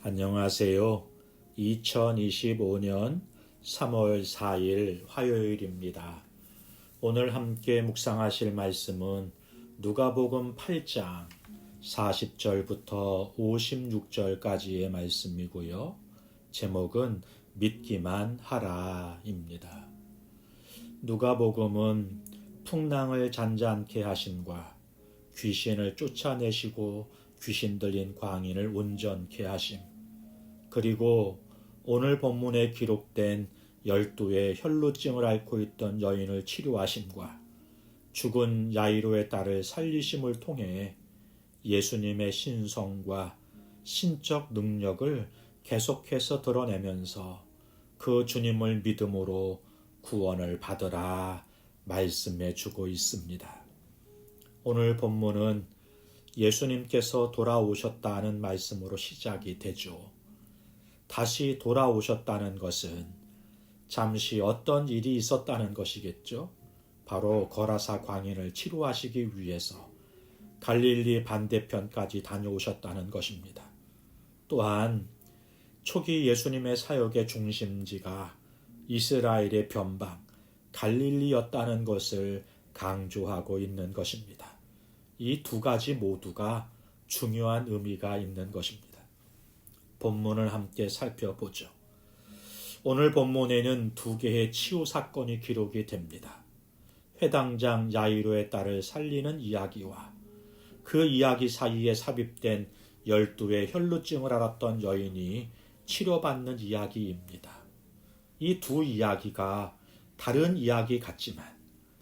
안녕하세요. 2025년 3월 4일 화요일입니다. 오늘 함께 묵상하실 말씀은 누가복음 8장 40절부터 56절까지의 말씀이고요. 제목은 믿기만 하라입니다. 누가복음은 풍랑을 잔잔케 하심과 귀신을 쫓아내시고 귀신 들린 광인을 온전케 하심, 그리고 오늘 본문에 기록된 12의 혈루증을 앓고 있던 여인을 치료하심과 죽은 야이로의 딸을 살리심을 통해 예수님의 신성과 신적 능력을 계속해서 드러내면서 그 주님을 믿음으로 구원을 받으라 말씀해 주고 있습니다. 오늘 본문은 예수님께서 돌아오셨다는 말씀으로 시작이 되죠. 다시 돌아오셨다는 것은 잠시 어떤 일이 있었다는 것이겠죠. 바로 거라사 광인을 치료하시기 위해서 갈릴리 반대편까지 다녀오셨다는 것입니다. 또한 초기 예수님의 사역의 중심지가 이스라엘의 변방 갈릴리였다는 것을 강조하고 있는 것입니다. 이 두 가지 모두가 중요한 의미가 있는 것입니다. 본문을 함께 살펴보죠. 오늘 본문에는 두 개의 치유 사건이 기록이 됩니다. 회당장 야이로의 딸을 살리는 이야기와 그 이야기 사이에 삽입된 12의 혈루증을 앓았던 여인이 치료받는 이야기입니다. 이 두 이야기가 다른 이야기 같지만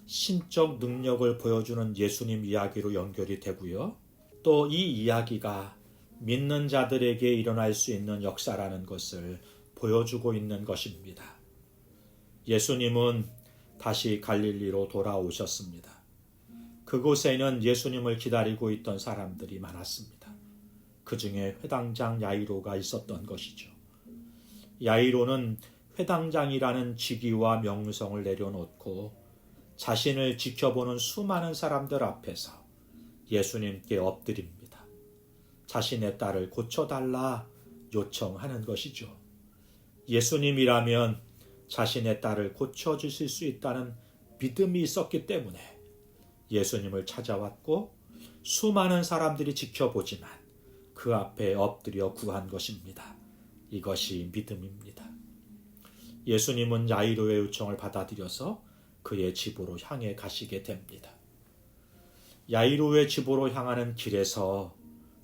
신적 능력을 보여주는 예수님 이야기로 연결이 되고요. 또 이 이야기가 믿는 자들에게 일어날 수 있는 역사라는 것을 보여주고 있는 것입니다. 예수님은 다시 갈릴리로 돌아오셨습니다. 그곳에는 예수님을 기다리고 있던 사람들이 많았습니다. 그 중에 회당장 야이로가 있었던 것이죠. 야이로는 회당장이라는 직위와 명성을 내려놓고 자신을 지켜보는 수많은 사람들 앞에서 예수님께 엎드립니다. 자신의 딸을 고쳐달라 요청하는 것이죠. 예수님이라면 자신의 딸을 고쳐주실 수 있다는 믿음이 있었기 때문에 예수님을 찾아왔고 수많은 사람들이 지켜보지만 그 앞에 엎드려 구한 것입니다. 이것이 믿음입니다. 예수님은 야이로의 요청을 받아들여서 그의 집으로 향해 가시게 됩니다. 야이로의 집으로 향하는 길에서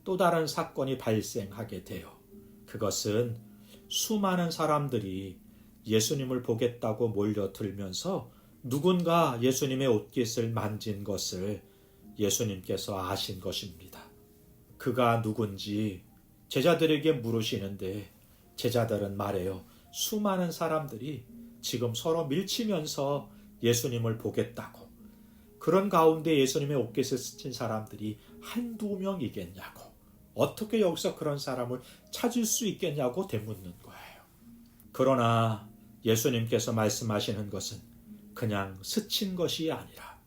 또 다른 사건이 발생하게 돼요. 그것은 수많은 사람들이 예수님을 보겠다고 몰려들면서 누군가 예수님의 옷깃을 만진 것을 예수님께서 아신 것입니다. 그가 누군지 제자들에게 물으시는데 제자들은 말해요. 수많은 사람들이 지금 서로 밀치면서 예수님을 보겠다고. 그런 가운데 예수님의 옷깃을 스친 사람들이 한두 명이겠냐고. 어떻게 여기서 그런 사람을 찾을 수 있겠냐고 되묻는 거예요. 그러나 예수님께서 말씀하시는 것은 그냥 스친 것이 아니라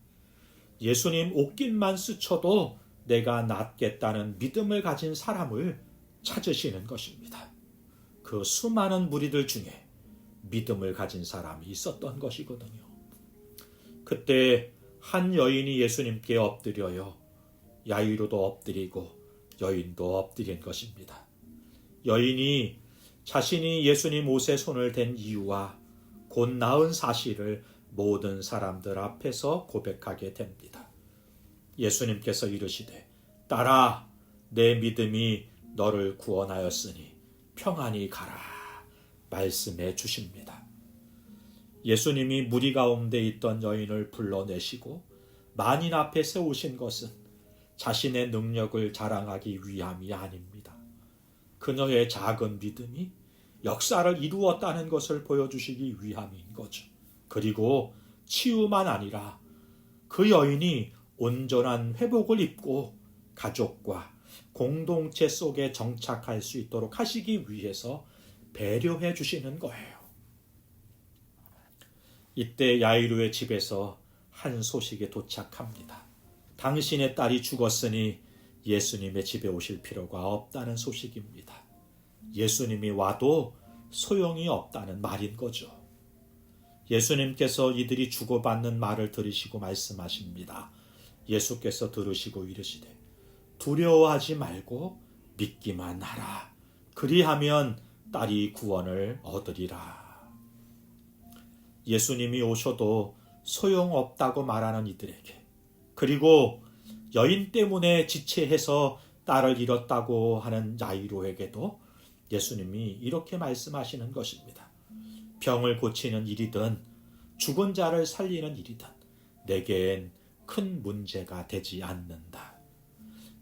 예수님 옷깃만 스쳐도 내가 낫겠다는 믿음을 가진 사람을 찾으시는 것입니다. 그 수많은 무리들 중에 믿음을 가진 사람이 있었던 것이거든요. 그때 한 여인이 예수님께 엎드려요. 야이로도 엎드리고 여인도 엎드린 것입니다. 여인이 자신이 예수님 옷에 손을 댄 이유와 곧 나은 사실을 모든 사람들 앞에서 고백하게 됩니다. 예수님께서 이르시되 딸아 내 믿음이 너를 구원하였으니 평안히 가라 말씀해 주십니다. 예수님이 무리 가운데 있던 여인을 불러내시고 만인 앞에 세우신 것은 자신의 능력을 자랑하기 위함이 아닙니다. 그녀의 작은 믿음이 역사를 이루었다는 것을 보여주시기 위함인 거죠. 그리고 치유만 아니라 그 여인이 온전한 회복을 입고 가족과 공동체 속에 정착할 수 있도록 하시기 위해서 배려해 주시는 거예요. 이때 야이로의 집에서 한 소식이 도착합니다. 당신의 딸이 죽었으니 예수님의 집에 오실 필요가 없다는 소식입니다. 예수님이 와도 소용이 없다는 말인 거죠. 예수님께서 이들이 주고받는 말을 들으시고 말씀하십니다. 예수께서 들으시고 이르시되 두려워하지 말고 믿기만 하라. 그리하면 딸이 구원을 얻으리라. 예수님이 오셔도 소용없다고 말하는 이들에게, 그리고 여인 때문에 지체해서 딸을 잃었다고 하는 야이로에게도 예수님이 이렇게 말씀하시는 것입니다. 병을 고치는 일이든 죽은 자를 살리는 일이든 내겐 큰 문제가 되지 않는다.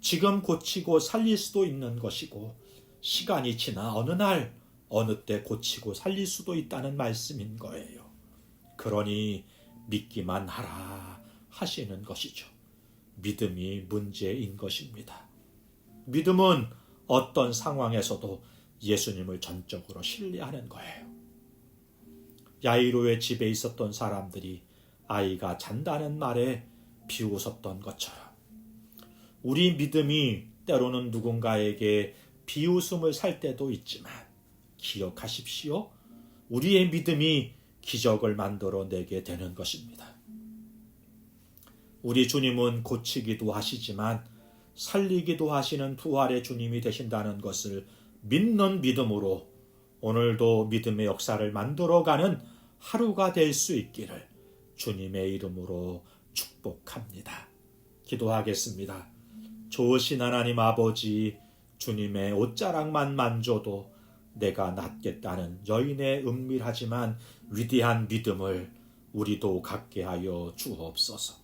지금 고치고 살릴 수도 있는 것이고 시간이 지나 어느 날 어느 때 고치고 살릴 수도 있다는 말씀인 거예요. 그러니 믿기만 하라 하시는 것이죠. 믿음이 문제인 것입니다. 믿음은 어떤 상황에서도 예수님을 전적으로 신뢰하는 거예요. 야이로의 집에 있었던 사람들이 아이가 잔다는 말에 비웃었던 것처럼 우리 믿음이 때로는 누군가에게 비웃음을 살 때도 있지만 기억하십시오. 우리의 믿음이 기적을 만들어내게 되는 것입니다. 우리 주님은 고치기도 하시지만 살리기도 하시는 부활의 주님이 되신다는 것을 믿는 믿음으로 오늘도 믿음의 역사를 만들어가는 하루가 될 수 있기를 주님의 이름으로 축복합니다. 기도하겠습니다. 좋으신 하나님 아버지, 주님의 옷자락만 만져도 내가 낫겠다는 여인의 은밀하지만 위대한 믿음을 우리도 갖게 하여 주옵소서.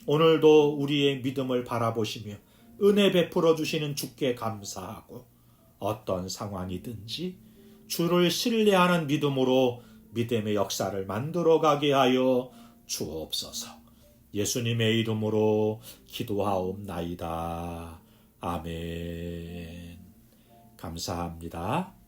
오늘도 우리의 믿음을 바라보시며 은혜 베풀어 주시는 주께 감사하고 어떤 상황이든지 주를 신뢰하는 믿음으로 믿음의 역사를 만들어가게 하여 주옵소서. 예수님의 이름으로 기도하옵나이다. 아멘. 감사합니다.